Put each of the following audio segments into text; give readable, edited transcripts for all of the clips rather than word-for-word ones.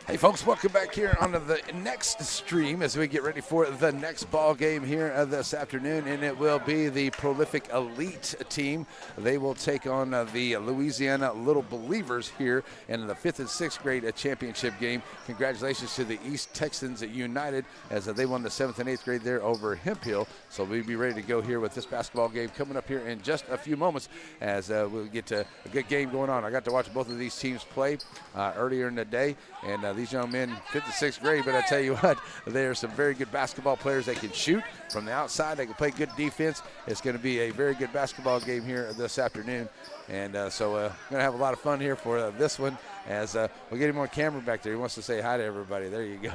Hey folks, welcome back here on the next stream as we get ready for the next ball game here this afternoon, and it will be the Prolific Elite team. They will take on the Louisiana Little Believers here in the 5th and 6th grade championship game. Congratulations to the East Texans United as they won the 7th and 8th grade there over Hemphill. So we'll be ready to go here with this basketball game coming up here in just a few moments as we'll get a good game going on. I got to watch both of these teams play earlier in the day, and these young men, 5th and 6th grade, but I tell you what, they are some very good basketball players. They can shoot from the outside. They can play good defense. It's going to be a very good basketball game here this afternoon. And so we're going to have a lot of fun here for this one as we'll get him on camera back there. He wants to say hi to everybody. There you go.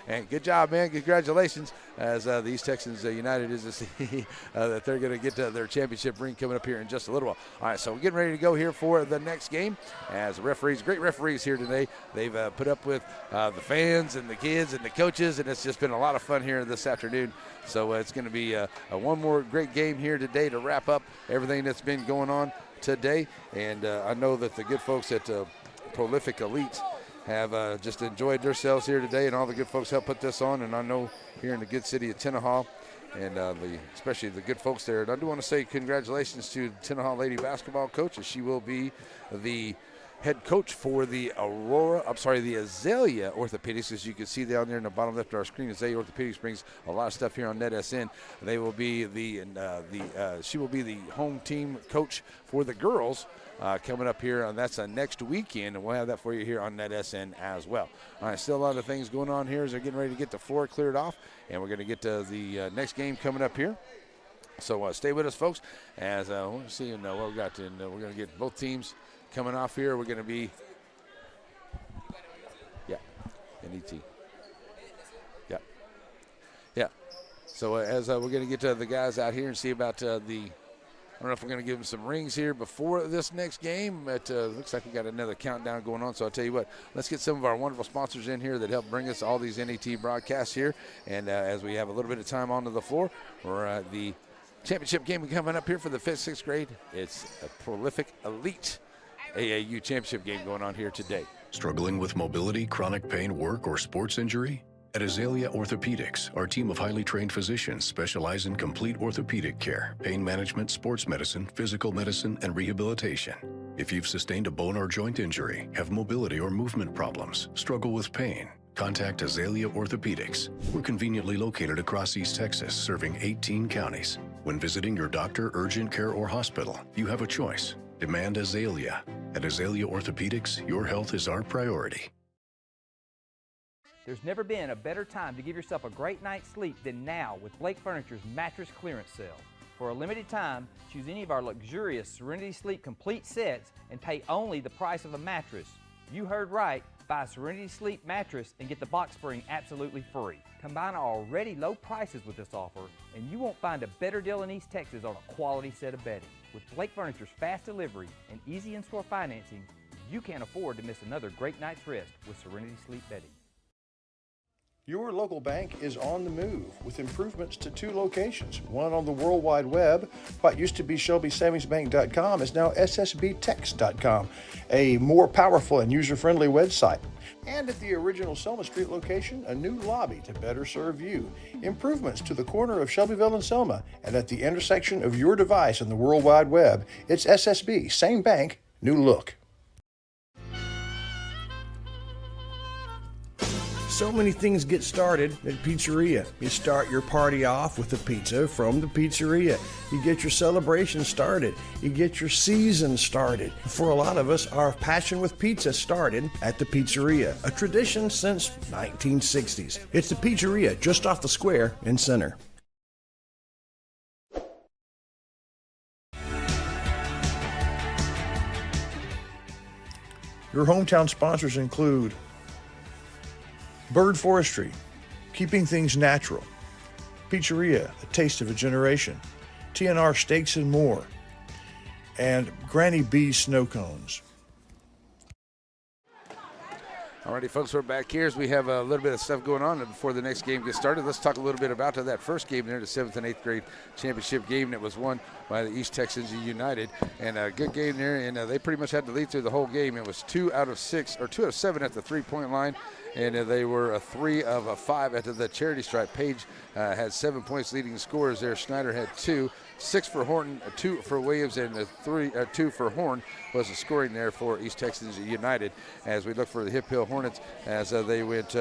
And good job, man. Congratulations as the East Texans United is to see that they're going to get their championship ring coming up here in just a little while. All right, so we're getting ready to go here for the next game as referees, great referees here today. They've put up with the fans and the kids and the coaches, and it's just been a lot of fun here this afternoon. So it's going to be one more great game here today to wrap up everything that's been going on today. And I know that the good folks at Prolific Elite have just enjoyed themselves here today, and all the good folks helped put this on. And I know here in the good city of Tenaha, and especially the good folks there. And I do want to say congratulations to Tenaha lady basketball coach, as she will be the head coach for the Azalea Orthopedics. As you can see down there in the bottom left of our screen, Azalea Orthopedics brings a lot of stuff here on NetSN. They will be she will be the home team coach for the girls coming up here, and that's next weekend, and we'll have that for you here on NetSN as well. All right, still a lot of things going on here as they're getting ready to get the floor cleared off, and we're going to get to the next game coming up here. So stay with us, folks, as we'll see what we got. And we're going to get both teams coming off here. We're going to be, NET. Yeah. So as we're going to get to the guys out here and see about I don't know if we're going to give them some rings here before this next game. But looks like we got another countdown going on. So I'll tell you what, let's get some of our wonderful sponsors in here that help bring us all these NET broadcasts here. And as we have a little bit of time onto the floor for the championship game coming up here for the 5th, 6th grade, it's a Prolific Elite AAU championship game going on here today. Struggling with mobility, chronic pain, work, or sports injury? At Azalea Orthopedics, our team of highly trained physicians specialize in complete orthopedic care, pain management, sports medicine, physical medicine, and rehabilitation. If you've sustained a bone or joint injury, have mobility or movement problems, struggle with pain, contact Azalea Orthopedics. We're conveniently located across East Texas, serving 18 counties. When visiting your doctor, urgent care, or hospital, you have a choice. Demand Azalea. At Azalea Orthopedics, your health is our priority. There's never been a better time to give yourself a great night's sleep than now with Blake Furniture's mattress clearance sale. For a limited time, choose any of our luxurious Serenity Sleep complete sets and pay only the price of a mattress. You heard right. Buy a Serenity Sleep mattress and get the box spring absolutely free. Combine our already low prices with this offer, and you won't find a better deal in East Texas on a quality set of bedding. With Blake Furniture's fast delivery and easy in-store financing, you can't afford to miss another great night's rest with Serenity Sleep bedding. Your local bank is on the move with improvements to 2 locations, one on the World Wide Web. What used to be ShelbySavingsBank.com is now SSBTex.com, a more powerful and user-friendly website. And at the original Selma Street location, a new lobby to better serve you. Improvements to the corner of Shelbyville and Selma, and at the intersection of your device and the World Wide Web, it's SSB, same bank, new look. So many things get started at Pizzeria. You start your party off with a pizza from the pizzeria. You get your celebration started. You get your season started. For a lot of us, our passion with pizza started at the Pizzeria, a tradition since 1960s. It's the Pizzeria just off the square in Center. Your hometown sponsors include Bird Forestry, keeping things natural. Pizzeria, a taste of a generation. TNR Steaks and More. And Granny B Snow Cones. Alrighty, folks, we're back here as we have a little bit of stuff going on before the next game gets started. Let's talk a little bit about that first game there, the 7th and 8th grade championship game that was won by the East Texans United. And a good game there, and they pretty much had to lead through the whole game. It was 2 out of 7 at the three-point line, and they were 3 of 5 at the charity stripe. Page had 7 points leading scorers there. Schneider had 2. 6 for Horton, 2 for Williams, and 2 for Horn was the scoring there for East Texans United. As we look for the Hip Hill Hornets, as they went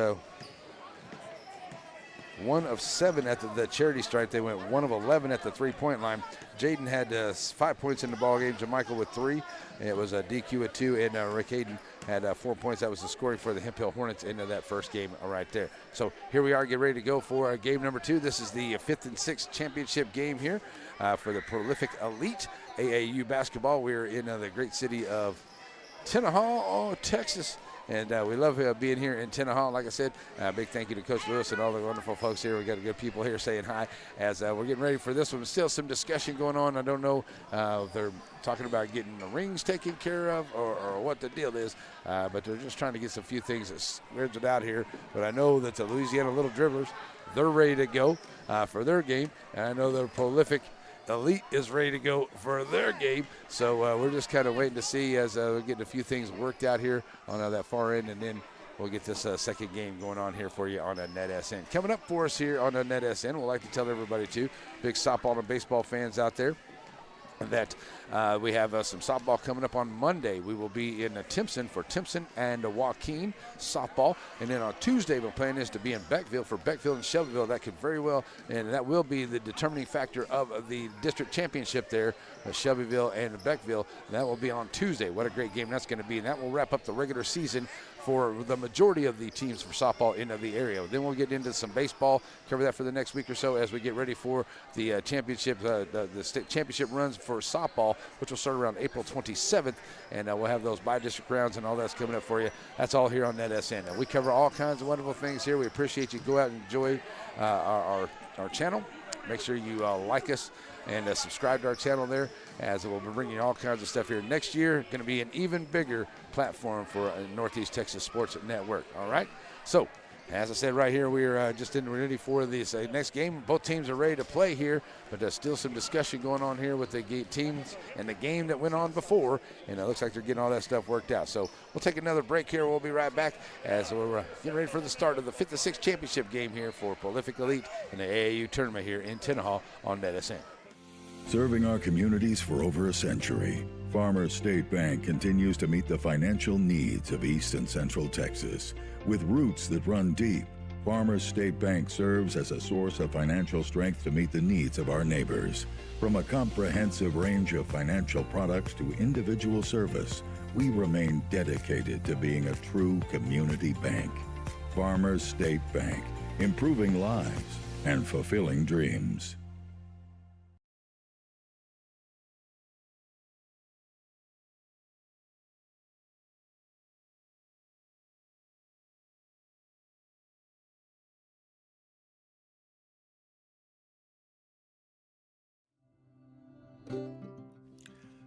1 of 7 at the charity stripe. They went 1 of 11 at the three-point line. Jaden had 5 points in the ball game. Jamichael with 3. It was a DQ at 2, and Rick Hayden had 4 points. That was the scoring for the Hemp Hill Hornets into that first game right there. So here we are, get ready to go for game number 2. This is the 5th and 6th championship game here for the Prolific Elite AAU basketball. We're in the great city of Tenaha, Texas. And we love being here in Tenaha. Like I said, big thank you to Coach Lewis and all the wonderful folks here. We got good people here saying hi as we're getting ready for this one. Still some discussion going on. I don't know if they're talking about getting the rings taken care of or what the deal is, but they're just trying to get some few things squared out here. But I know that the Louisiana Little Dribblers, they're ready to go for their game. And I know the Prolific Elite is ready to go for their game. So we're just kind of waiting to see as we're getting a few things worked out here on that far end, and then we'll get this second game going on here for you on a NetSN. Coming up for us here on a NetSN, we'd like to tell everybody too, big softball and baseball fans out there, that we have some softball coming up on Monday. We will be in Timpson for Timpson and Joaquin softball. And then on Tuesday, my plan is to be in Beckville for Beckville and Shelbyville. That could very well, and that will be the determining factor of the district championship there, Shelbyville and Beckville. And that will be on Tuesday. What a great game that's going to be. And that will wrap up the regular season for the majority of the teams for softball in the area. Then we'll get into some baseball, cover that for the next week or so as we get ready for the championship, the state championship runs for softball, which will start around April 27th, and we'll have those by-district rounds and all that's coming up for you. That's all here on NetSN. And we cover all kinds of wonderful things here. We appreciate you. Go out and enjoy our channel. Make sure you like us and subscribe to our channel there, as we'll be bringing you all kinds of stuff here. Next year, going to be an even bigger platform for Northeast Texas Sports Network. All right? So, as I said right here, we're just ready for this next game. Both teams are ready to play here, but there's still some discussion going on here with the teams and the game that went on before, and it looks like they're getting all that stuff worked out. So we'll take another break here. We'll be right back as we're getting ready for the start of the 5th and 6th championship game here for Prolific Elite in the AAU tournament here in Tenaha on NetSN. Serving our communities for over a century, Farmers State Bank continues to meet the financial needs of East and Central Texas. With roots that run deep, Farmers State Bank serves as a source of financial strength to meet the needs of our neighbors. From a comprehensive range of financial products to individual service, we remain dedicated to being a true community bank. Farmers State Bank, improving lives and fulfilling dreams.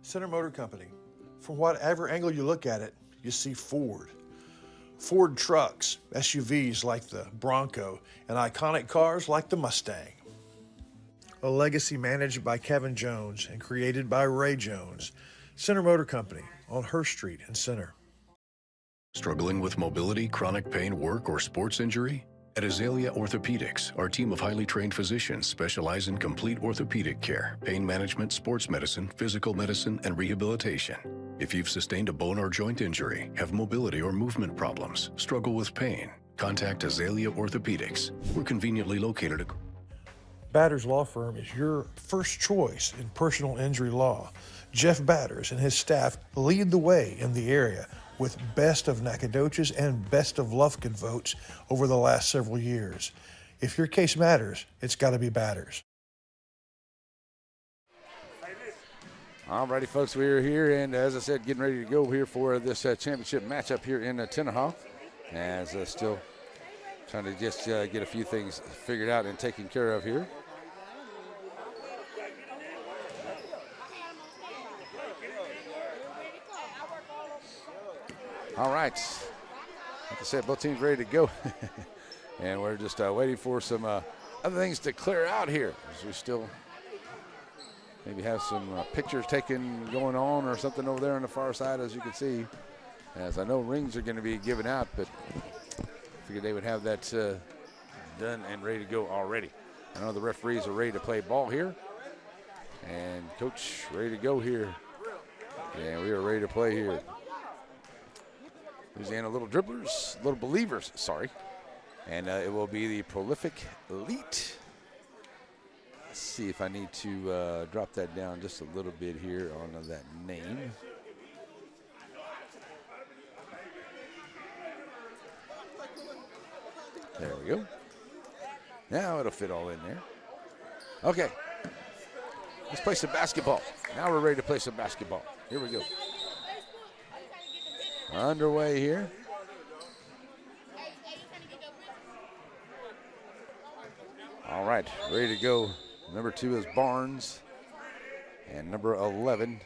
Center Motor Company. From whatever angle you look at it, you see Ford. Ford trucks, SUVs like the Bronco, and iconic cars like the Mustang. A legacy managed by Kevin Jones and created by Ray Jones. Center Motor Company on Hurst Street in Center. Struggling with mobility, chronic pain, work, or sports injury? At Azalea Orthopedics, our team of highly trained physicians specialize in complete orthopedic care, pain management, sports medicine, physical medicine, and rehabilitation. If you've sustained a bone or joint injury, have mobility or movement problems, struggle with pain, contact Azalea Orthopedics. We're conveniently located at Batters Law Firm is your first choice in personal injury law. Jeff Batters and his staff lead the way in the area with Best of Nacogdoches and Best of Lufkin votes over the last several years. If your case matters, it's got to be Batters. All righty, folks, we're here, and as I said, getting ready to go here for this championship matchup here in Tenaha, as still trying to just get a few things figured out and taken care of here. All right. Like I said, both teams ready to go. And we're just waiting for some other things to clear out here, as we still maybe have some pictures taken going on or something over there on the far side, as you can see. As I know rings are going to be given out, but I figured they would have that done and ready to go already. I know the referees are ready to play ball here. And coach ready to go here. And we are ready to play here. Louisiana Little Dribblers, Little Believers, sorry. And it will be the Prolific Elite. Let's see if I need to drop that down just a little bit here on that name. There we go. Now it'll fit all in there. Okay. Let's play some basketball. Now we're ready to play some basketball. Here we go. Underway here. All right, ready to go. Number 2 is Barnes. And number 11,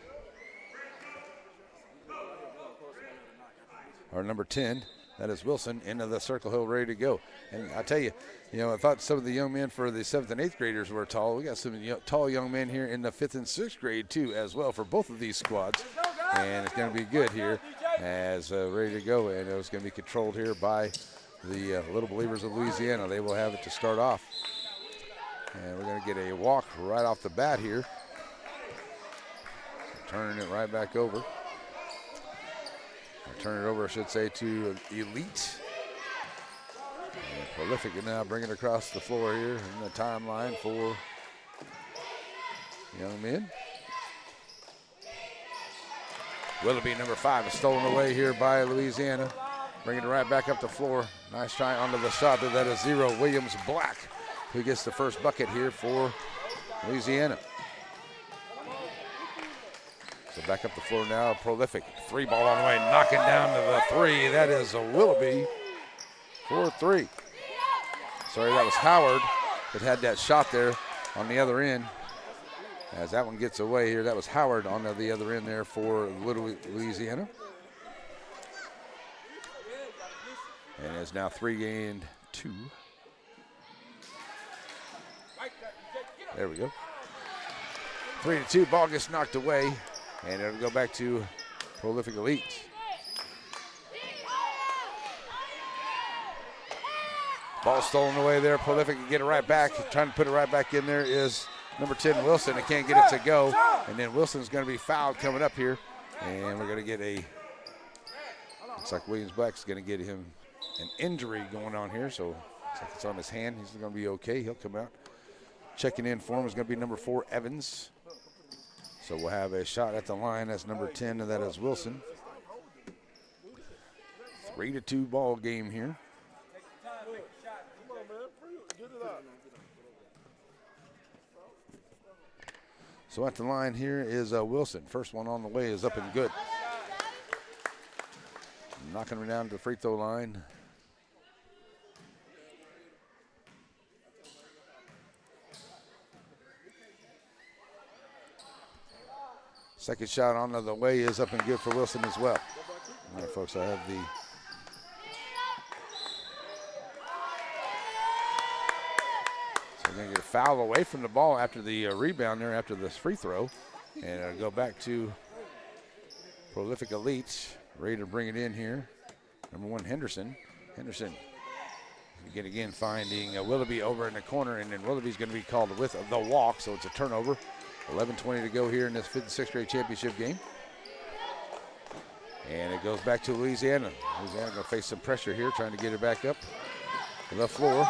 or number 10, that is Wilson, into the circle hill, ready to go. And I tell you, I thought some of the young men for the 7th and 8th graders were tall. We got some tall young men here in the 5th and 6th grade, too, as well, for both of these squads. And it's going to be good here as ready to go. And it's going to be controlled here by the Little Believers of Louisiana. They will have it to start off. And we're going to get a walk right off the bat here. Turning it right back over. Or turn it over, I should say, to Elite. And Prolific now bringing it across the floor here in the timeline for young men. Willoughby, number 5, is stolen away here by Louisiana. Bringing it right back up the floor. Nice try onto the shot. That is 0. Williams Black, who gets the first bucket here for Louisiana. So back up the floor now, Prolific. 3 ball on the way, knocking down to the 3. That is a Willoughby for 3. Sorry, that was Howard that had that shot there on the other end. As that one gets away here, that was Howard on the other end there for Louisiana. And it's now 3 gained 2. There we go. 3-2, ball gets knocked away. And it'll go back to Prolific Elite. Ball stolen away there. Prolific can get it right back. Trying to put it right back in there is number 10, Wilson. They can't get it to go. And then Wilson's going to be fouled coming up here. And we're going to get a, looks like Williams Black's going to get him an injury going on here. So looks like it's on his hand. He's going to be okay. He'll come out. Checking in for him is going to be number 4, Evans. So we'll have a shot at the line. That's number 10, and that is Wilson. 3-2 ball game here. So at the line here is Wilson. First one on the way is up and good. Knocking her down to the free throw line. Second shot on the way is up and good for Wilson as well. All right, folks, I have the so we're going to get a foul away from the ball after the rebound there after this free throw. And it'll go back to Prolific Elite, ready to bring it in here. Number 1, Henderson. Henderson, again, finding Willoughby over in the corner, and then Willoughby's going to be called with the walk, so it's a turnover. 11:20 to go here in this 5th and 6th grade championship game. And it goes back to Louisiana. Louisiana going to face some pressure here, trying to get it back up to the floor.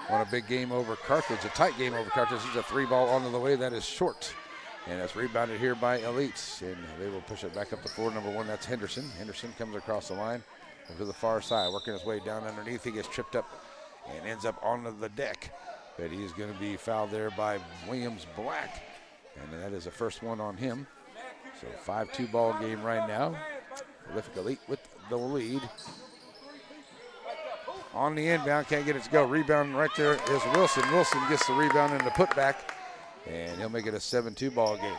On a big game over Carthage, a tight game over Carthage. This is a 3 ball onto the way. That is short. And that's rebounded here by Elites. And they will push it back up the floor. Number 1, that's Henderson. Henderson comes across the line to the far side, working his way down underneath. He gets tripped up and ends up onto the deck. But he's going to be fouled there by Williams Black. And that is the first one on him. So 5-2 ball game right now. Prolific Elite with the lead. On the inbound, can't get it to go. Rebound right there is Wilson. Wilson gets the rebound and the putback. And he'll make it a 7-2 ball game.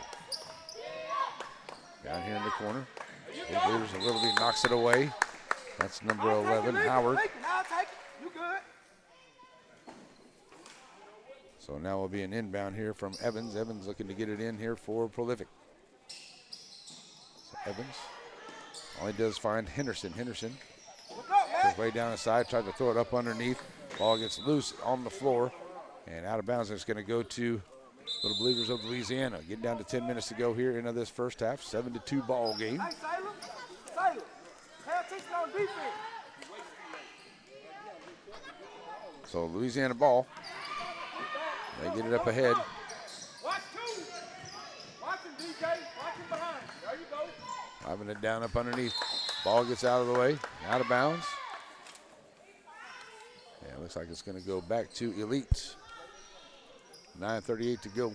Down here in the corner. Little Believers, a little bit knocks it away. That's number 11, Howard. So now will be an inbound here from Evans. Evans looking to get it in here for Prolific. So Evans, all he does find Henderson. Henderson goes way down the side, tries to throw it up underneath. Ball gets loose on the floor and out of bounds. It's going to go to Little Believers of Louisiana. Getting down to 10 minutes to go here into this first half. 7-2 ball game. So Louisiana ball. They get it up ahead. Driving it down up underneath. Ball gets out of the way, out of bounds. Yeah, it looks like it's going to go back to Elite. 9:38 to go.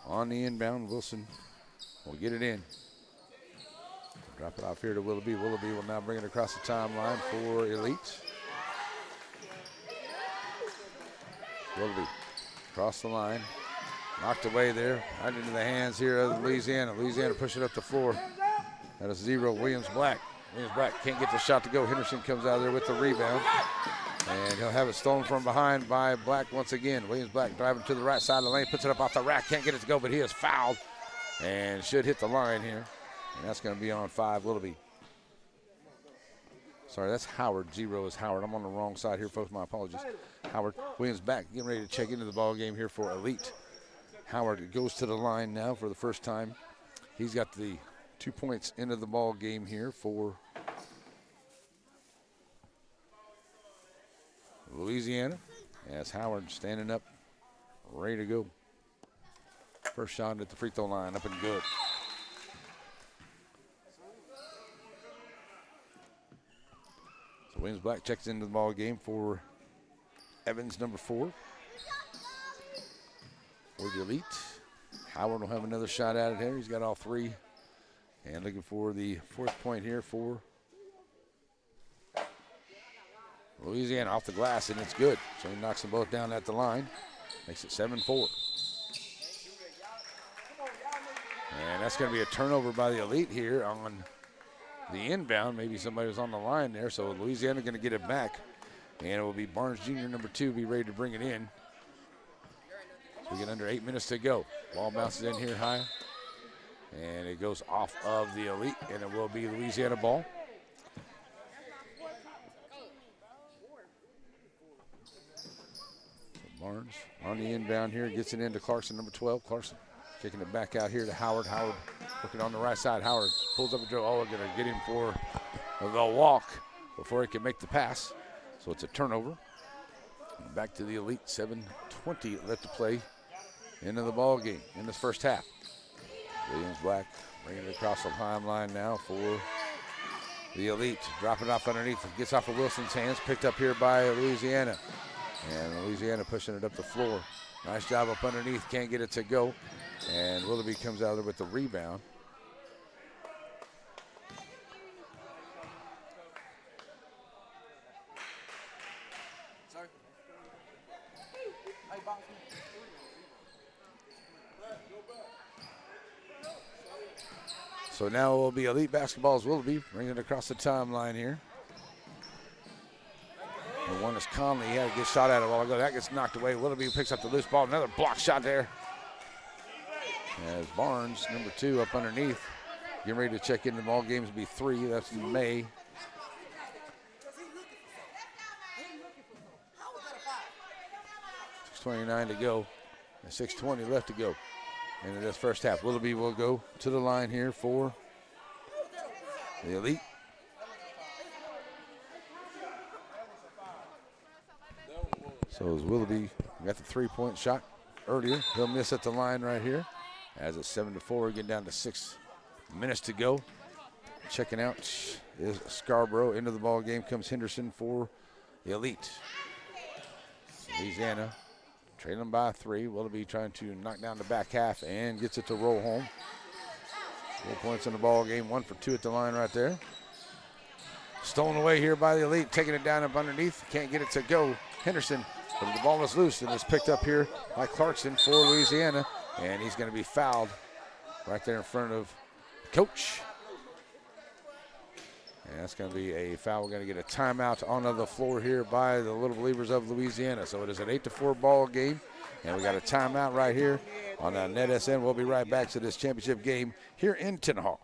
On the inbound, Wilson will get it in. Drop it off here to Willoughby. Willoughby will now bring it across the timeline for Elite. Willoughby across the line. Knocked away there. Right into the hands here of Louisiana. Louisiana pushing up the floor. That is 0, Williams Black. Williams Black can't get the shot to go. Henderson comes out of there with the rebound. And he'll have it stolen from behind by Black once again. Williams Black driving to the right side of the lane. Puts it up off the rack. Can't get it to go, but he is fouled. And should hit the line here. And that's going to be on 5, Willoughby. Sorry, that's Howard. 0 is Howard. I'm on the wrong side here, folks. My apologies. Howard. Williams back, getting ready to check into the ball game here for Elite. Howard goes to the line now for the first time. He's got the 2 points into the ball game here for Louisiana. As Howard standing up, ready to go. First shot at the free throw line, up and good. So Williams Black checks into the ball game for Evans, number 4. For the Elite. Howard will have another shot at it here. He's got all 3. And looking for the 4th point here for Louisiana off the glass, and it's good. So he knocks them both down at the line. Makes it 7-4. And that's going to be a turnover by the Elite here on the inbound. Maybe somebody was on the line there. So Louisiana going to get it back. And it will be Barnes Jr., number 2, be ready to bring it in. So we get under 8 minutes to go. Ball bounces in here high. And it goes off of the Elite, and it will be Louisiana ball. So Barnes on the inbound here, gets it into Clarkson, number 12. Clarkson kicking it back out here to Howard. Howard looking on the right side. Howard pulls up a drill. Oh, we're going to get him for the walk before he can make the pass. So it's a turnover. Back to the Elite, 7:20 left to play into the ball game in this first half. Williams Black bringing it across the timeline now for the Elite. Dropping off underneath. It gets off of Wilson's hands. Picked up here by Louisiana. And Louisiana pushing it up the floor. Nice job up underneath. Can't get it to go. And Willoughby comes out there with the rebound. So now it will be Elite basketball's Willoughby bringing it across the timeline here. The one is Conley. He had a good shot at it a while ago. That gets knocked away. Willoughby picks up the loose ball. Another block shot there. As Barnes, number 2, up underneath. Getting ready to check in. The ball games will be 3. That's in May. .6:29 to go. And 6:20 left to go into this first half. Willoughby will go to the line here for the Elite. So as Willoughby got the 3-point shot earlier, he'll miss at the line right here. As it's 7-4, getting down to 6 minutes to go. Checking out is Scarborough. Into the ball game comes Henderson for the Elite. Louisiana trailing by 3. Willoughby trying to knock down the back half and gets it to roll home. 4 points in the ball game, 1 for 2 at the line right there. Stolen away here by the Elite, taking it down up underneath. Can't get it to go. Henderson, but the ball is loose and is picked up here by Clarkson for Louisiana. And he's going to be fouled right there in front of the coach. And that's going to be a foul. We're going to get a timeout onto the floor here by the Little Believers of Louisiana. So it is an 8-4 ball game, and we got a timeout right here on NetSN. We'll be right back to this championship game here in Tinahau.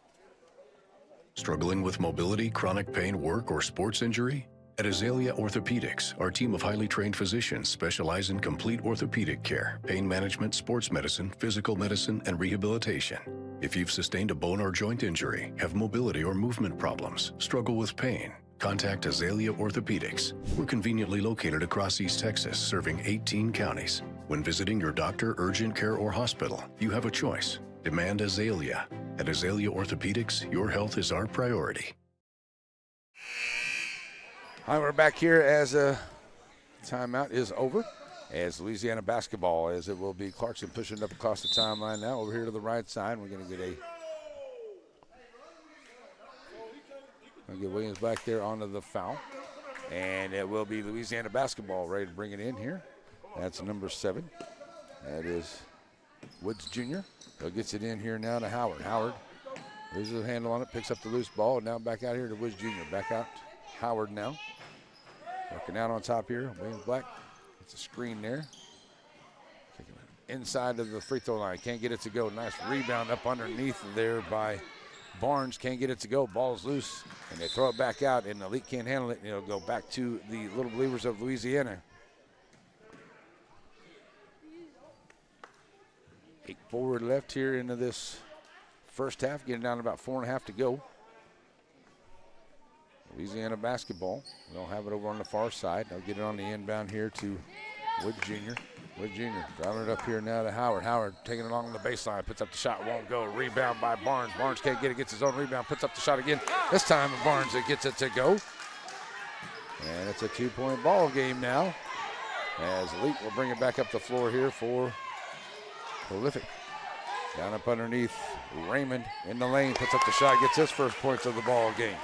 Struggling with mobility, chronic pain, work, or sports injury? At Azalea Orthopedics, our team of highly trained physicians specialize in complete orthopedic care, pain management, sports medicine, physical medicine, and rehabilitation. If you've sustained a bone or joint injury, have mobility or movement problems, struggle with pain, contact Azalea Orthopedics. We're conveniently located across East Texas, serving 18 counties. When visiting your doctor, urgent care, or hospital, you have a choice. Demand Azalea. At Azalea Orthopedics, your health is our priority. All right, we're back here as a timeout is over. As Louisiana basketball, as it will be Clarkson pushing up across the timeline now over here to the right side. We're going to get Williams back there onto the foul. And it will be Louisiana basketball ready to bring it in here. That's number 7. That is Woods Jr. So gets it in here now to Howard. Howard loses a handle on it, picks up the loose ball. Now back out here to Woods Jr. Back out Howard now. Working out on top here. Williams Black gets a screen there. Kicking it inside of the free throw line. Can't get it to go. Nice rebound up underneath there by Barnes. Can't get it to go. Ball's loose. And they throw it back out. And the Elite can't handle it. And it'll go back to the Little Believers of Louisiana. 8 forward left here into this first half. Getting down to about 4.5 to go. Louisiana basketball. They'll have it over on the far side. They'll get it on the inbound here to Wood Jr. Wood Jr. driving it up here now to Howard. Howard taking it along the baseline. Puts up the shot. Won't go. Rebound by Barnes. Barnes can't get it. Gets his own rebound. Puts up the shot again. This time Barnes gets it to go. And it's a 2-point ball game now. As Elite will bring it back up the floor here for Prolific. Down up underneath Raymond in the lane. Puts up the shot. Gets his first points of the ball game.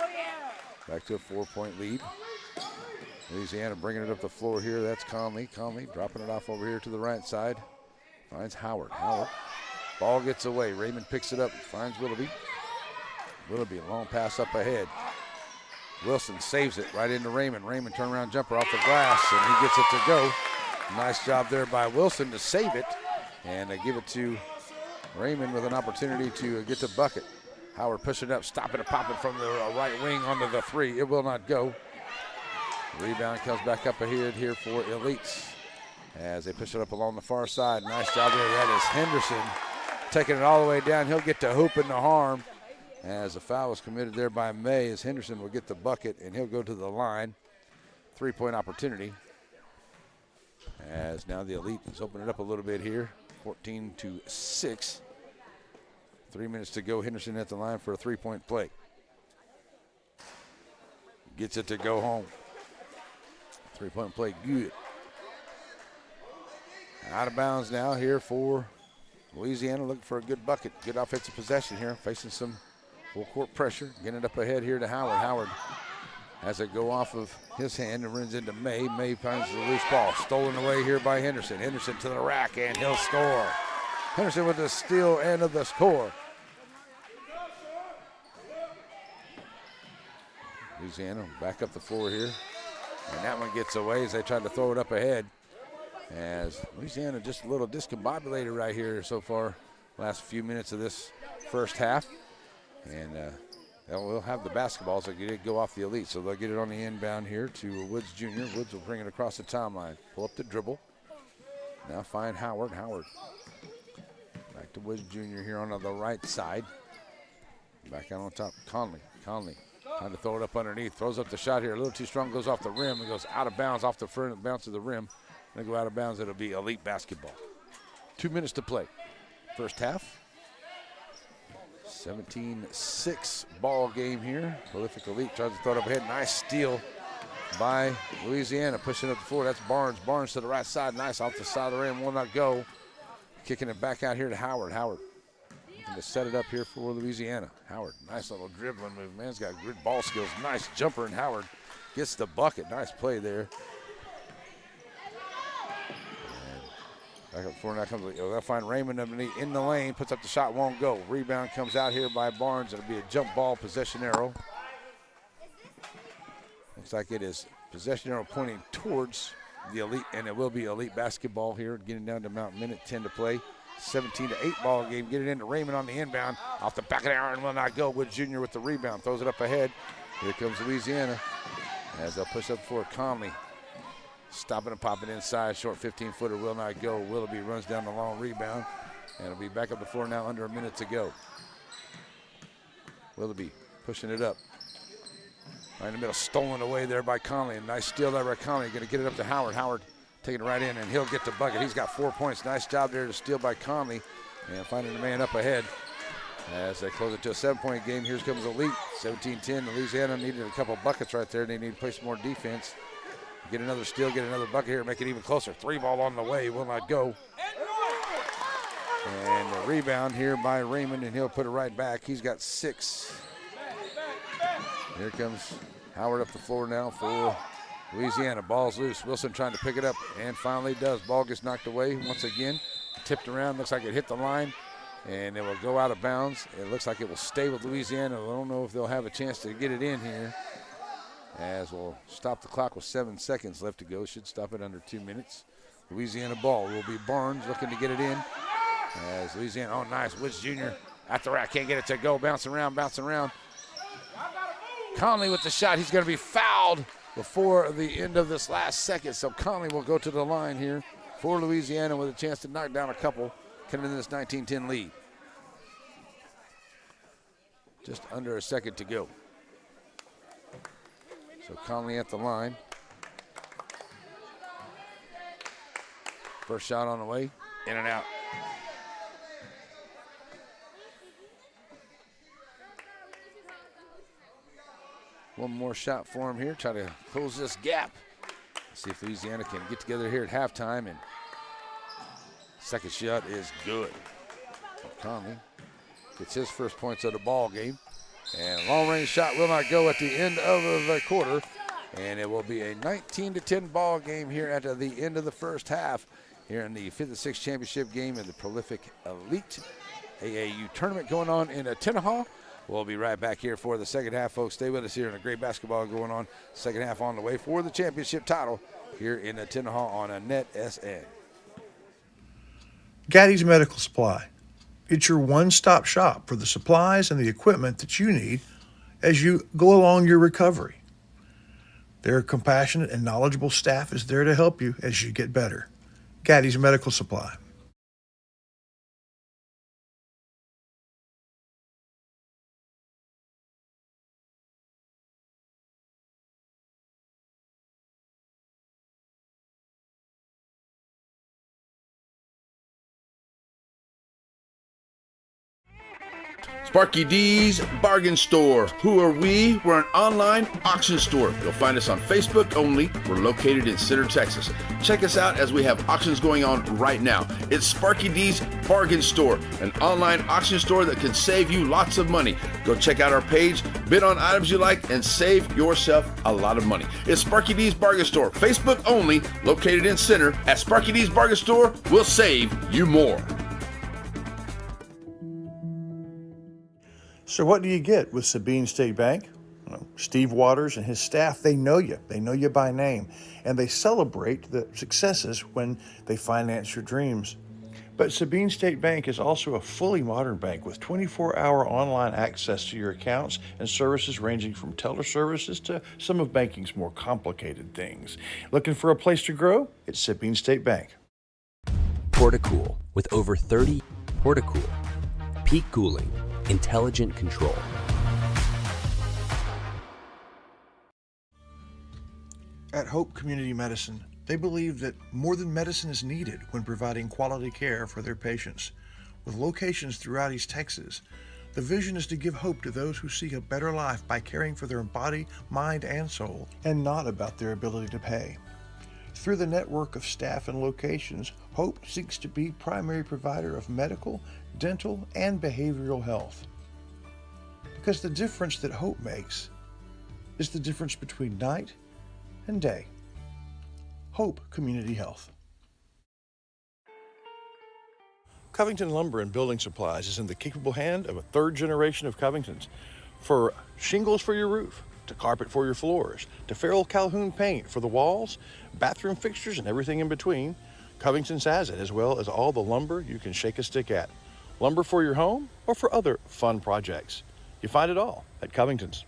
Back to a 4-point lead. Louisiana bringing it up the floor here. That's Conley. Conley dropping it off over here to the right side. Finds Howard. Howard. Ball gets away. Raymond picks it up. Finds Willoughby. Willoughby, a long pass up ahead. Wilson saves it right into Raymond. Raymond turnaround jumper off the glass, and he gets it to go. Nice job there by Wilson to save it. And they give it to Raymond with an opportunity to get the bucket. Howard pushing up, stopping it, popping from the right wing onto the 3. It will not go. Rebound comes back up ahead here for Elites as they push it up along the far side. Nice job there. That is Henderson taking it all the way down. He'll get to hooping the harm as a foul was committed there by May, as Henderson will get the bucket and he'll go to the line. 3-point opportunity as now the Elite is opening it up a little bit here. 14-6. 3 minutes to go. Henderson at the line for a 3-point play. Gets it to go home. 3-point play, good. Out of bounds now here for Louisiana, looking for a good bucket. Good offensive possession here, facing some full court pressure. Getting it up ahead here to Howard. Howard has it go off of his hand and runs into May. May finds the loose ball. Stolen away here by Henderson. Henderson to the rack, and he'll score. Henderson with the steal and of the score. Louisiana back up the floor here. And that one gets away as they try to throw it up ahead. As Louisiana just a little discombobulated right here so far, last few minutes of this first half. And they'll have the basketballs that did go off the Elite. So they'll get it on the inbound here to Woods Jr. Woods will bring it across the timeline. Pull up the dribble. Now find Howard. Howard. Back to Woods Jr. here on the right side. Back out on top. Conley. Conley. Trying to throw it up underneath. Throws up the shot here. A little too strong. Goes off the rim. It goes out of bounds off the front bounce of the rim. They go out of bounds. It'll be Elite basketball. 2 minutes to play. First half. 17-6 ball game here. Prolific Elite tries to throw it up ahead. Nice steal by Louisiana. Pushing up the floor. That's Barnes. Barnes to the right side. Nice off the side of the rim. Will not go. Kicking it back out here to Howard. Howard. To set it up here for Louisiana. Howard, nice little dribbling move. Man's got good ball skills. Nice jumper, and Howard gets the bucket. Nice play there. And back up floor, now comes, they'll find Raymond underneath in the lane, puts up the shot, won't go. Rebound comes out here by Barnes. It'll be a jump ball, possession arrow. Looks like it is possession arrow pointing towards the Elite, and it will be Elite basketball here, getting down to about minute 10 to play. 17-8 ball game. Get it into Raymond on the inbound. Off the back of the iron will not go. Woods Jr. with the rebound. Throws it up ahead. Here comes Louisiana as they'll push up for Conley. Stopping and popping inside. Short 15-footer will not go. Willoughby runs down the long rebound. And it'll be back up the floor now under a minute to go. Willoughby pushing it up. Right in the middle, stolen away there by Conley. A nice steal there by Conley. Going to get it up to Howard. Howard taking it right in, and he'll get the bucket. He's got 4 points. Nice job there to steal by Conley. And finding the man up ahead as they close it to a 7-point game. Here comes Elite, 17-10. Louisiana needed a couple buckets right there. They need to play some more defense. Get another steal, get another bucket here, make it even closer. 3-ball on the way, will not go. And a rebound here by Raymond, and he'll put it right back. He's got 6. Here comes Howard up the floor now for Louisiana. Ball's loose. Wilson trying to pick it up, and finally does. Ball gets knocked away once again. Tipped around, looks like it hit the line, and it will go out of bounds. It looks like it will stay with Louisiana. I don't know if they'll have a chance to get it in here, as we'll stop the clock with 7 seconds left to go. Should stop it under 2 minutes. Louisiana ball will be Barnes looking to get it in. As Louisiana, oh nice, Woods Jr. at the rack, can't get it to go, bouncing around. Conley with the shot, he's gonna be fouled before the end of this last second. So Conley will go to the line here for Louisiana with a chance to knock down a couple, coming in this 19-10 lead. Just under a second to go. So Conley at the line. First shot on the way, in and out. One more shot for him here, try to close this gap. See if Louisiana can get together here at halftime, and second shot is good. Conley gets his first points of the ball game. And long range shot will not go at the end of the quarter. And it will be a 19-10 ball game here at the end of the first half here in the 5th and 6th championship game of the prolific Elite AAU tournament going on in Tenaha. We'll be right back here for the second half, folks. Stay with us here, and a great basketball going on. Second half on the way for the championship title here in Tenaha on a NetSN. Gaddy's Medical Supply. It's your one-stop shop for the supplies and the equipment that you need as you go along your recovery. Their compassionate and knowledgeable staff is there to help you as you get better. Gaddy's Medical Supply. Sparky D's Bargain Store. Who are we? We're an online auction store. You'll find us on Facebook only. We're located in Center, Texas. Check us out as we have auctions going on right now. It's Sparky D's Bargain Store, an online auction store that can save you lots of money. Go check out our page, bid on items you like, and save yourself a lot of money. It's Sparky D's Bargain Store, Facebook only, located in Center. At Sparky D's Bargain Store, we'll save you more. So what do you get with Sabine State Bank? Well, Steve Waters and his staff, they know you. They know you by name. And they celebrate the successes when they finance your dreams. But Sabine State Bank is also a fully modern bank with 24-hour online access to your accounts and services ranging from teller services to some of banking's more complicated things. Looking for a place to grow? It's Sabine State Bank. Portacool, with over 30 Portacool, peak cooling, intelligent control. At Hope Community Medicine, they believe that more than medicine is needed when providing quality care for their patients. With locations throughout East Texas, the vision is to give hope to those who seek a better life by caring for their body, mind, and soul, and not about their ability to pay. Through the network of staff and locations, Hope seeks to be primary provider of medical, dental, and behavioral health. Because the difference that Hope makes is the difference between night and day. Hope Community Health. Covington Lumber and Building Supplies is in the capable hand of a third generation of Covingtons. For shingles for your roof, to carpet for your floors, to Farrell Calhoun paint for the walls, bathroom fixtures, and everything in between, Covington's has it, as well as all the lumber you can shake a stick at. Lumber for your home or for other fun projects. You find it all at Covington's.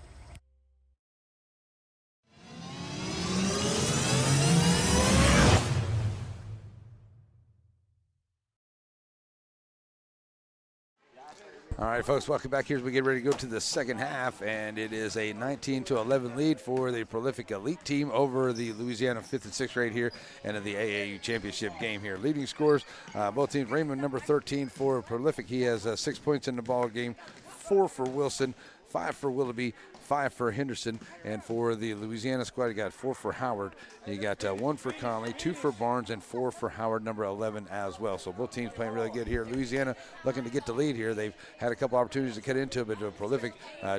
All right, folks, welcome back here as we get ready to go to the second half, and it is a 19-11 lead for the Prolific Elite team over the Louisiana 5th and 6th grade here and in the AAU championship game here. Leading scores, both teams, Raymond, number 13 for Prolific. He has 6 points in the ball game, 4 for Wilson, 5 for Willoughby, 5 for Henderson, and for the Louisiana squad, you got 4 for Howard. You got 1 for Conley, 2 for Barnes, and 4 for Howard, number 11 as well. So both teams playing really good here. Louisiana looking to get the lead here. They've had a couple opportunities to cut into it, but Prolific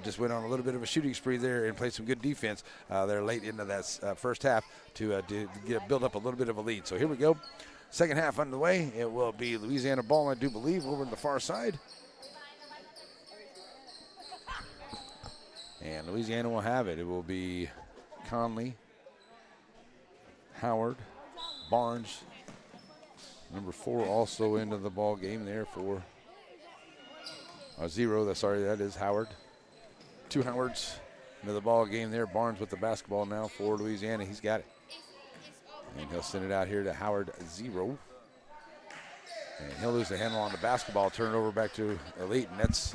just went on a little bit of a shooting spree there and played some good defense there late into that first half to build up a little bit of a lead. So here we go. Second half underway. It will be Louisiana ball, I do believe, over on the far side. And Louisiana will have it. It will be Conley, Howard, Barnes, number 4 also into the ball game there for 0. That is Howard. 2 Howards into the ball game there. Barnes with the basketball now for Louisiana. He's got it. And he'll send it out here to Howard, 0. And he'll lose the handle on the basketball, turn it over back to Elite, and that's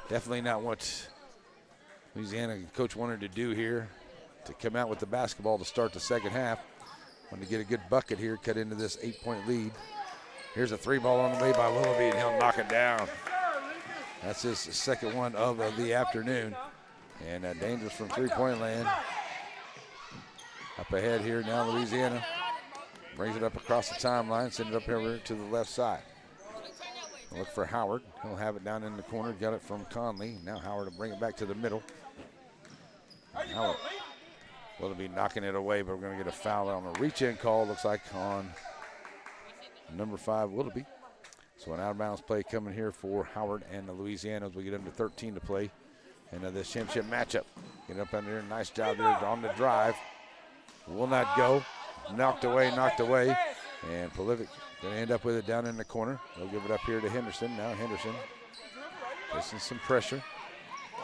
definitely not what Louisiana coach wanted to do here, to come out with the basketball to start the second half. Wanted to get a good bucket here, cut into this 8-point lead. Here's a 3-ball on the way by Willoughby, and he'll knock it down. That's his second one of the afternoon. And dangerous from 3-point land. Up ahead here now, Louisiana brings it up across the timeline, send it up here to the left side. Look for Howard. He'll have it down in the corner. Got it from Conley. Now Howard will bring it back to the middle. Howard will be knocking it away, but we're going to get a foul on a reach-in call, looks like, on number 5, Willoughby. So an out-of-bounds play coming here for Howard and the Louisiana as we get under 13 to play in this championship matchup. Get up under there. Nice job there on the drive. Will not go. Knocked away. And Prolific going to end up with it down in the corner. They'll give it up here to Henderson. Now Henderson facing some pressure.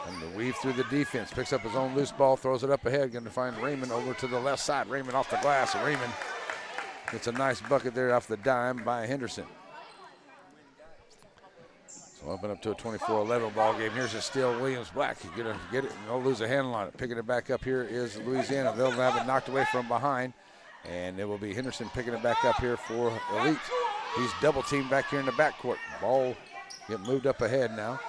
And the weave through the defense. Picks up his own loose ball, throws it up ahead. Going to find Raymond over to the left side. Raymond off the glass. And Raymond gets a nice bucket there off the dime by Henderson. So open up to a 24-11 ball game. Here's a steal. Williams Black. He's going to get it and they'll lose a handle on it. Picking it back up here is Louisiana. They'll have it knocked away from behind. And it will be Henderson picking it back up here for Elite. He's double teamed back here in the backcourt. Ball get moved up ahead now.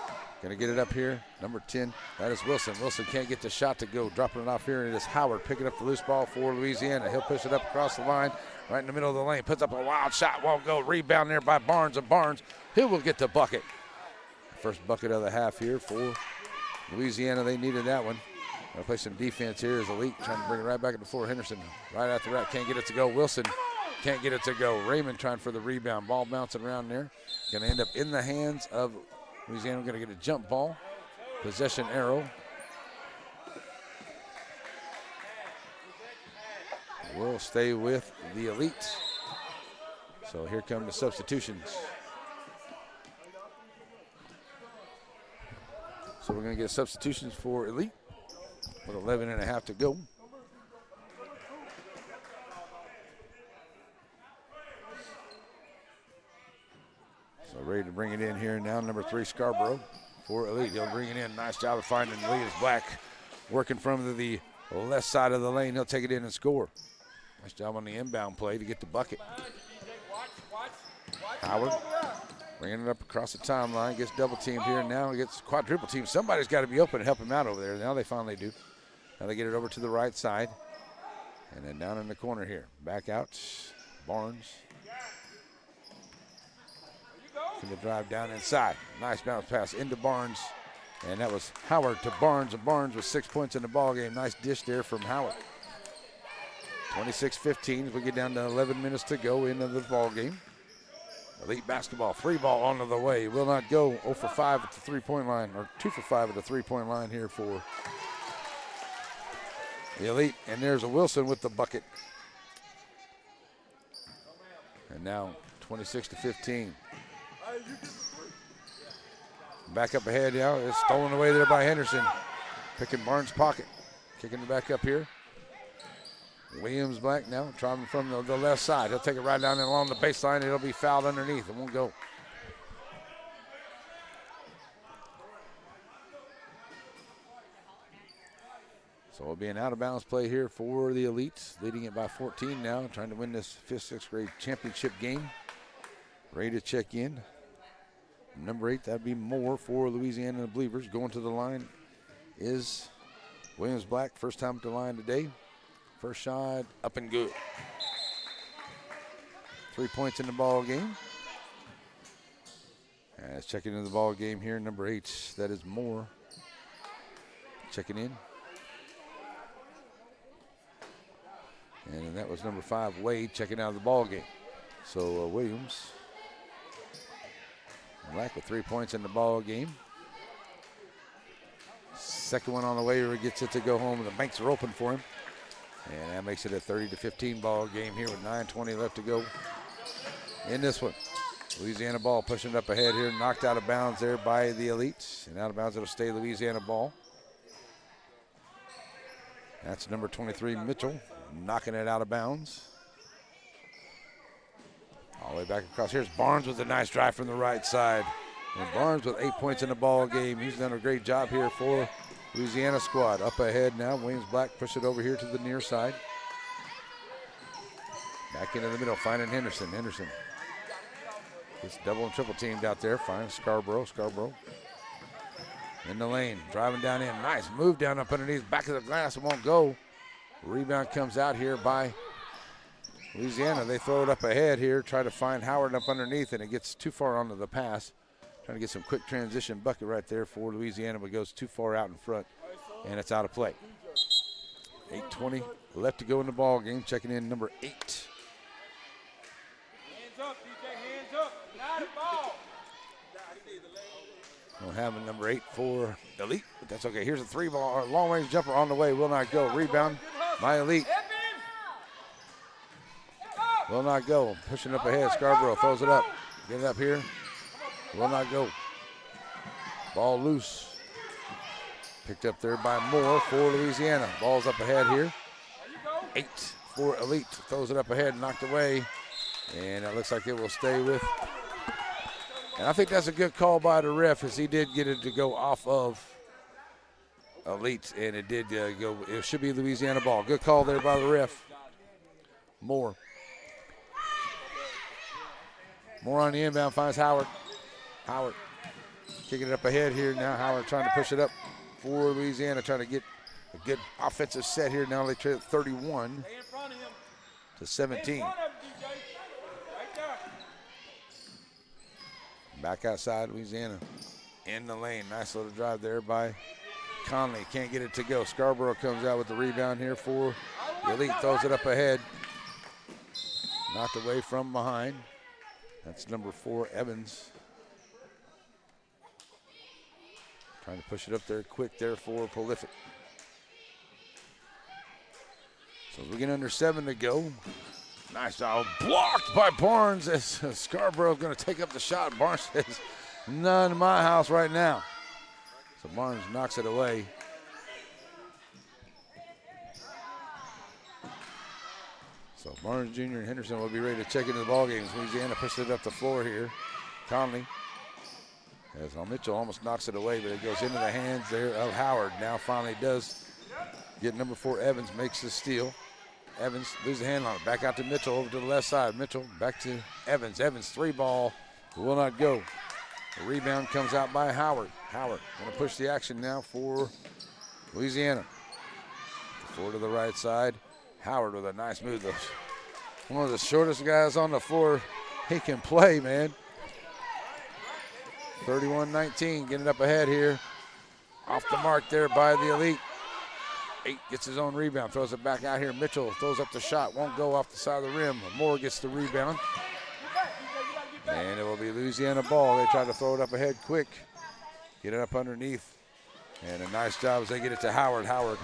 Going to get it up here. Number 10, that is Wilson. Wilson can't get the shot to go. Dropping it off here, and it is Howard picking up the loose ball for Louisiana. He'll push it up across the line, right in the middle of the lane. Puts up a wild shot. Won't go. Rebound there by Barnes. And Barnes, he will get the bucket. First bucket of the half here for Louisiana. They needed that one. Gonna play some defense here as Elite trying to bring it right back to the floor. Henderson right after that. Can't get it to go. Wilson can't get it to go. Raymond trying for the rebound. Ball bouncing around there. Going to end up in the hands of Louisiana. Going to get a jump ball. Possession arrow. Will stay with the Elite. So here come the substitutions. So we're going to get substitutions for Elite with 11.5 to go. So ready to bring it in here now, number 3, Scarborough for Elite. He'll bring it in. Nice job of finding Williams Black, working from the left side of the lane. He'll take it in and score. Nice job on the inbound play to get the bucket. Howard bringing it up across the timeline, gets double teamed here now, gets quadruple teamed. Somebody's got to be open and help him out over there. Now they finally do. Now they get it over to the right side. And then down in the corner here. Back out, Barnes. Going to drive down inside. Nice bounce pass into Barnes. And that was Howard to Barnes. And Barnes with 6 points in the ball game. Nice dish there from Howard. 26-15 as we get down to 11 minutes to go into the ball game. Elite basketball, 3-ball onto the way. Will not go. 0 for 5 at the 3-point line, or 2 for 5 at the 3-point line here for The Elite, and there's a Wilson with the bucket. And now 26-15. Back up ahead now. It's stolen away there by Henderson. Picking Barnes' pocket. Kicking it back up here. Williams back now, traveling from the left side. He'll take it right down and along the baseline. It'll be fouled underneath. It won't go. So it'll be an out-of-bounds play here for the Elites, leading it by 14 now, trying to win this 5th, 6th grade championship game. Ready to check in. Number 8, that'd be Moore for Louisiana Believers. Going to the line is Williams Black, first time at the line today. First shot, up and good. 3 points in the ball game. And let's check into the ball game here. Number 8, that is Moore. Checking in. And that was number 5, Wade, checking out of the ball game. So Williams Black with 3 points in the ball game. Second one on the way, where he gets it to go home. The banks are open for him. And that makes it a 30-15 ball game here with 9:20 left to go in this one. Louisiana ball pushing it up ahead here. Knocked out of bounds there by the Elites. And out of bounds, it'll stay Louisiana ball. That's number 23, Mitchell, knocking it out of bounds. All the way back across. Here's Barnes with a nice drive from the right side. And Barnes with 8 points in the ball game. He's done a great job here for Louisiana squad. Up ahead now, Williams Black push it over here to the near side. Back into the middle, finding Henderson. Henderson gets double and triple teamed out there. Finds Scarborough. Scarborough in the lane, driving down in. Nice move down up underneath, back of the glass. It won't go. Rebound comes out here by Louisiana. They throw it up ahead here, try to find Howard up underneath, and it gets too far onto the pass. Trying to get some quick transition bucket right there for Louisiana, but goes too far out in front, and it's out of play. 8:20 left to go in the ball game. Checking in number 8. Hands up, DJ, hands up. Not a ball. We'll have a number 8 for Elite, but that's okay. Here's a 3-ball, long-range jumper on the way. Will not go. Rebound by Elite. Will not go. Pushing up ahead. Scarborough throws it up. Get it up here. Will not go. Ball loose. Picked up there by Moore for Louisiana. Ball's up ahead here. 8 for Elite. Throws it up ahead, knocked away. And it looks like it will stay with. And I think that's a good call by the ref, as he did get it to go off of Elite. And it did go. It should be Louisiana ball. Good call there by the ref. Moore. Moore on the inbound, finds Howard. Howard kicking it up ahead here now. Howard trying to push it up for Louisiana, trying to get a good offensive set here. Now they trade it 31 to 17. Back outside Louisiana in the lane. Nice little drive there by Conley. Can't get it to go. Scarborough comes out with the rebound here for the Elite. Throws it up ahead. Knocked away from behind. That's number 4, Evans. Trying to push it up there quick there for Prolific. So as we get under 7 to go. Nice job. Blocked by Barnes as Scarborough going to take up the shot. Barnes says, none in my house right now. So Barnes knocks it away. So Barnes Jr. and Henderson will be ready to check into the ballgame. Louisiana pushes it up the floor here. Conley. As Mitchell almost knocks it away, but it goes into the hands there of Howard. Now finally does get number 4, Evans, makes the steal. Evans loses the hand on it. Back out to Mitchell over to the left side. Mitchell back to Evans. Evans 3-ball will not go. The rebound comes out by Howard. Howard going to push the action now for Louisiana. Four to the right side. Howard with a nice move. One of the shortest guys on the floor. He can play, man. 31-19, getting up ahead here. Off the mark there by the Elite. 8 gets his own rebound, throws it back out here. Mitchell throws up the shot, won't go off the side of the rim. Moore gets the rebound. And it will be Louisiana ball. They try to throw it up ahead quick. Get it up underneath. And a nice job as they get it to Howard. Howard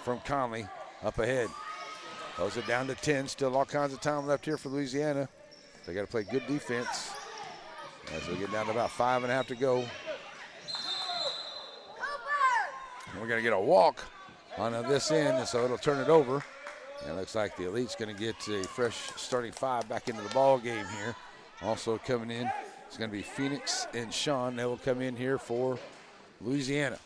from Conley up ahead. Close it down to 10. Still all kinds of time left here for Louisiana. They got to play good defense as we get down to about 5.5 to go. And we're going to get a walk on this end, and so it'll turn it over. And it looks like the Elite's going to get a fresh starting 5 back into the ball game here. Also coming in, it's going to be Phoenix and Sean. They will come in here for Louisiana.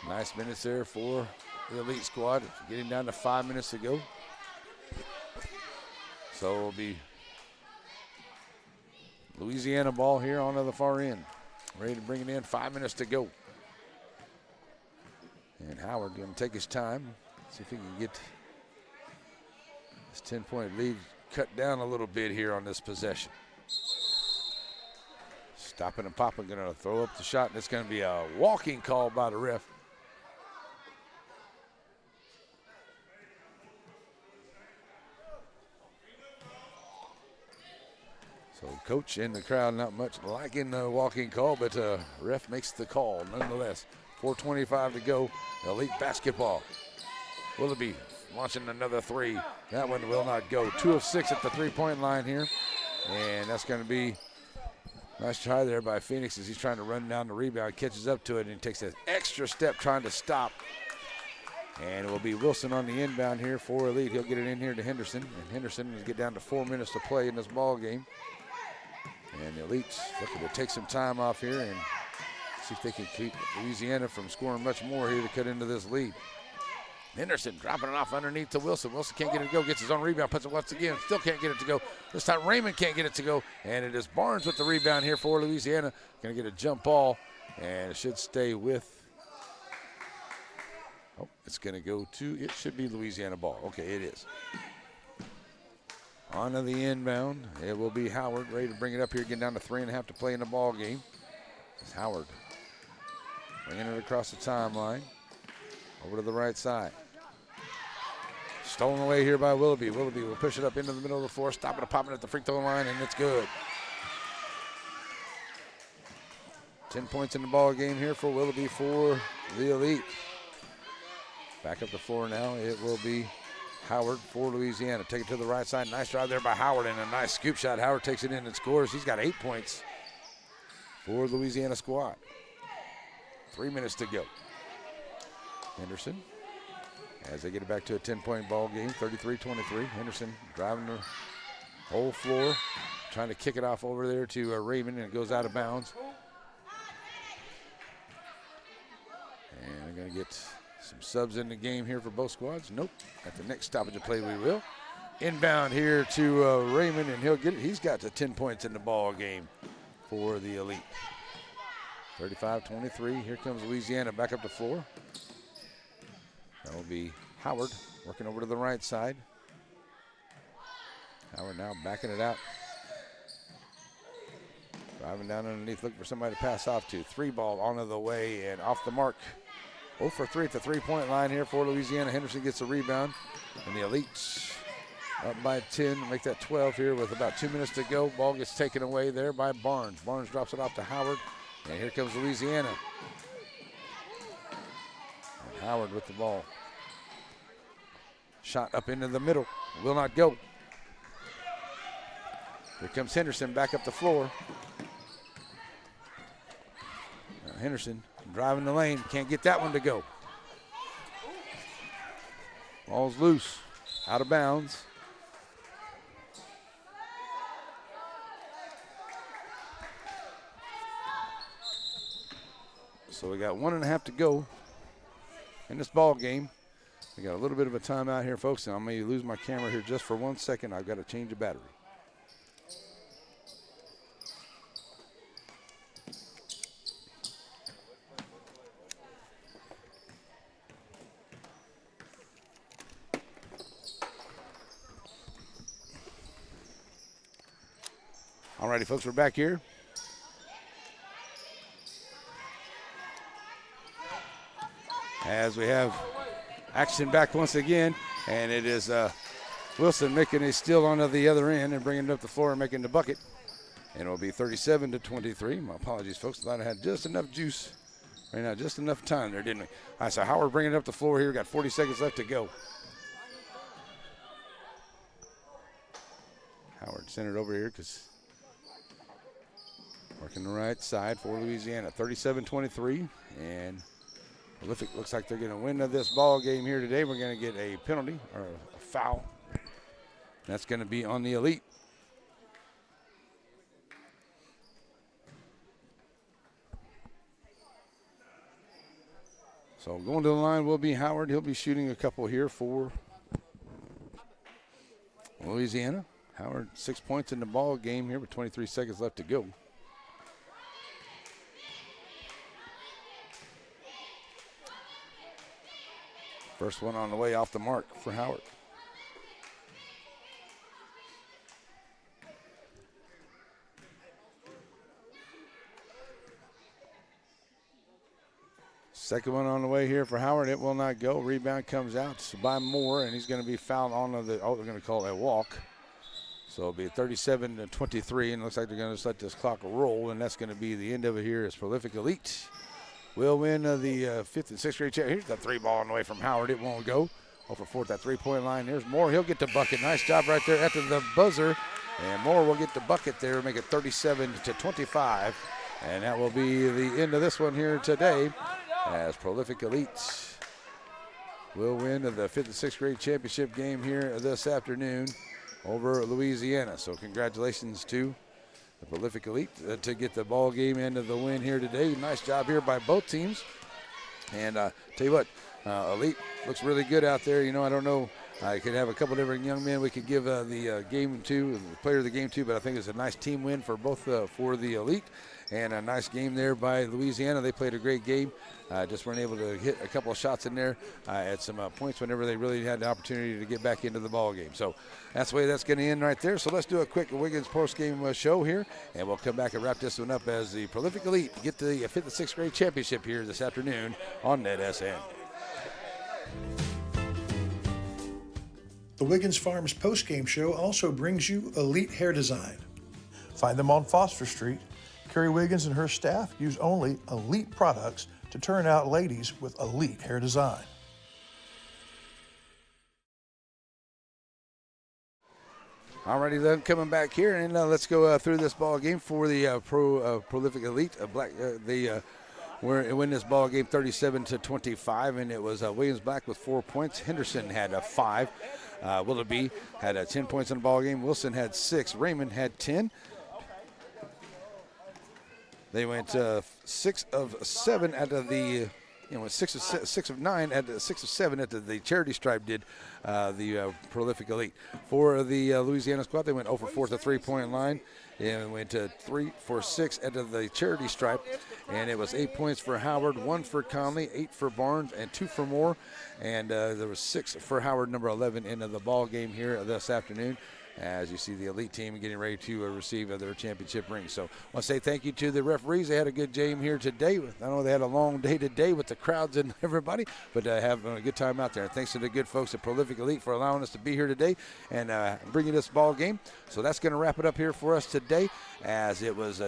Nice minutes there for the Elite squad, getting down to 5 minutes to go. So it'll be Louisiana ball here onto the far end. Ready to bring it in, 5 minutes to go. And Howard going to take his time, see if he can get this 10-point lead cut down a little bit here on this possession. Stopping and popping, going to throw up the shot, and it's going to be a walking call by the ref. So coach and the crowd not much liking the walking call, but ref makes the call nonetheless. 4:25 to go. Elite basketball. Willoughby launching another 3. That one will not go. 2 of 6 at the 3-point line here. And that's going to be a nice try there by Phoenix as he's trying to run down the rebound. Catches up to it and takes an extra step trying to stop. And it will be Wilson on the inbound here for Elite. He'll get it in here to Henderson. And Henderson will get down to 4 minutes to play in this ball game. And the Elite's looking to take some time off here and see if they can keep Louisiana from scoring much more here to cut into this lead. Henderson dropping it off underneath to Wilson. Wilson can't get it to go, gets his own rebound, puts it once again, still can't get it to go. This time Raymond can't get it to go, and it is Barnes with the rebound here for Louisiana. Gonna get a jump ball, and it should stay with, oh, it's gonna go to, it should be Louisiana ball. Okay, it is. On to the inbound, it will be Howard, ready to bring it up here, getting down to 3.5 to play in the ball game. It's Howard bringing it across the timeline, over to the right side. Stolen away here by Willoughby. Willoughby will push it up into the middle of the floor, stopping and popping at the free throw line, and it's good. 10 points in the ball game here for Willoughby for the Elite. Back up the floor now, it will be Howard for Louisiana. Take it to the right side. Nice drive there by Howard and a nice scoop shot. Howard takes it in and scores. He's got 8 points for the Louisiana squad. 3 minutes to go. Henderson, as they get it back to a 10-point ball game, 33-23. Henderson driving the whole floor, trying to kick it off over there to Raymond, and it goes out of bounds. And they're going to get some subs in the game here for both squads. Nope. At the next stoppage of play, we will. Inbound here to Raymond, and he'll get it. He's got the 10 points in the ball game for the Elite. 35-23. Here comes Louisiana back up the floor. That will be Howard working over to the right side. Howard now backing it out. Driving down underneath, looking for somebody to pass off to. 3 ball onto the way and off the mark. 0 for 3 at the 3-point line here for Louisiana. Henderson gets the rebound. And the Elites up by 10, make that 12 here with about 2 minutes to go. Ball gets taken away there by Barnes. Barnes drops it off to Howard. And here comes Louisiana. And Howard with the ball. Shot up into the middle. Will not go. Here comes Henderson back up the floor. Now Henderson driving the lane. Can't get that one to go. Ball's loose. Out of bounds. So we got 1.5 to go in this ball game. We got a little bit of a timeout here, folks, and I may lose my camera here just for 1 second. I've got to change the battery. All righty, folks, we're back here. As we have action back once again, and it is Wilson making a steal onto the other end and bringing it up the floor and making the bucket. And it'll be 37-23. My apologies, folks. Thought I had just enough juice Ran out just enough time there, didn't we? All right, so Howard bringing it up the floor here. Got 40 seconds left to go. Howard centered over here because working the right side for Louisiana. 37-23, and Prolific looks like they're going to win this ball game here today. We're going to get a penalty or a foul. That's going to be on the Elite. So going to the line will be Howard. He'll be shooting a couple here for Louisiana. Howard 6 points in the ball game here with 23 seconds left to go. First one on the way off the mark for Howard. Second one on the way here for Howard. It will not go. Rebound comes out by Moore, and he's going to be fouled on the, they're going to call it a walk. So it'll be 37-23, and it looks like they're going to just let this clock roll, and that's going to be the end of it here as Prolific Elite will win the 5th and 6th grade championship. Here's the three ball on the way from Howard. It won't go. 0 for 4 at that three-point line. There's Moore. He'll get the bucket. Nice job right there after the buzzer. And Moore will get the bucket there, make it 37-25. And that will be the end of this one here today as Prolific Elite will win the 5th and 6th grade championship game here this afternoon over Louisiana. So congratulations to the Prolific Elite to get the ball game into the win here today. Nice job here by both teams. And tell you what, Elite looks really good out there. You know, I don't know. I could have a couple different young men we could give the game to, the player of the game to, but I think it's a nice team win for both for the Elite. And a nice game there by Louisiana. They played a great game. Just weren't able to hit a couple of shots in there at some points whenever they really had the opportunity to get back into the ball game. So that's the way that's going to end right there. So let's do a quick Wiggins post-game show here, and we'll come back and wrap this one up as the Prolific Elite get the 5th and 6th grade championship here this afternoon on NetSN. The Wiggins Farms post-game show also brings you Elite Hair Design. Find them on Foster Street. Carrie Wiggins and her staff use only elite products to turn out ladies with elite hair design. Alrighty then, coming back here, and let's go through this ball game for the Prolific Elite. They win this ball game 37-25, and it was Williams Black with 4 points. Henderson had 5. Willoughby had 10 points in the ball game. Wilson had 6. Raymond had 10. They went 6 of 7 out of the, 6 of 9 at 6 of 7 at the charity stripe did the Prolific Elite. For the Louisiana squad, they went 0 for 4 at the three-point line and went 3 for 6 at the charity stripe. And it was 8 points for Howard, 1 for Conley, 8 for Barnes, and 2 for Moore. And there was 6 for Howard, number 11, into the ball game here this afternoon, as you see the Elite team getting ready to receive their championship ring. So I want to say thank you to the referees. They had a good game here today. I know they had a long day today with the crowds and everybody, but having a good time out there. And thanks to the good folks at Prolific Elite for allowing us to be here today and bringing this ball game. So that's going to wrap it up here for us today, as it was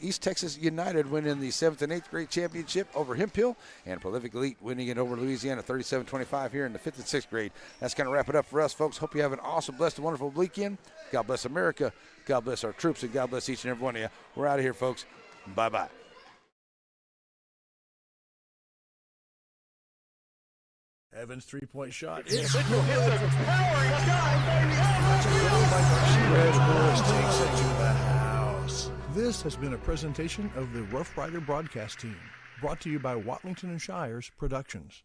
East Texas United winning the 7th and 8th grade championship over Hemphill, and Prolific Elite winning it over Louisiana 37-25 here in the 5th and 6th grade. That's going to wrap it up for us, folks. Hope you have an awesome, blessed, and wonderful weekend. God bless America, God bless our troops, and God bless each and every one of you. We're out of here, folks. Bye-bye. Evans' three-point shot. It's a powering shot, baby. Reg Morris takes it to the house. This has been a presentation of the Rough Rider broadcast team, brought to you by Watlington and Shires Productions.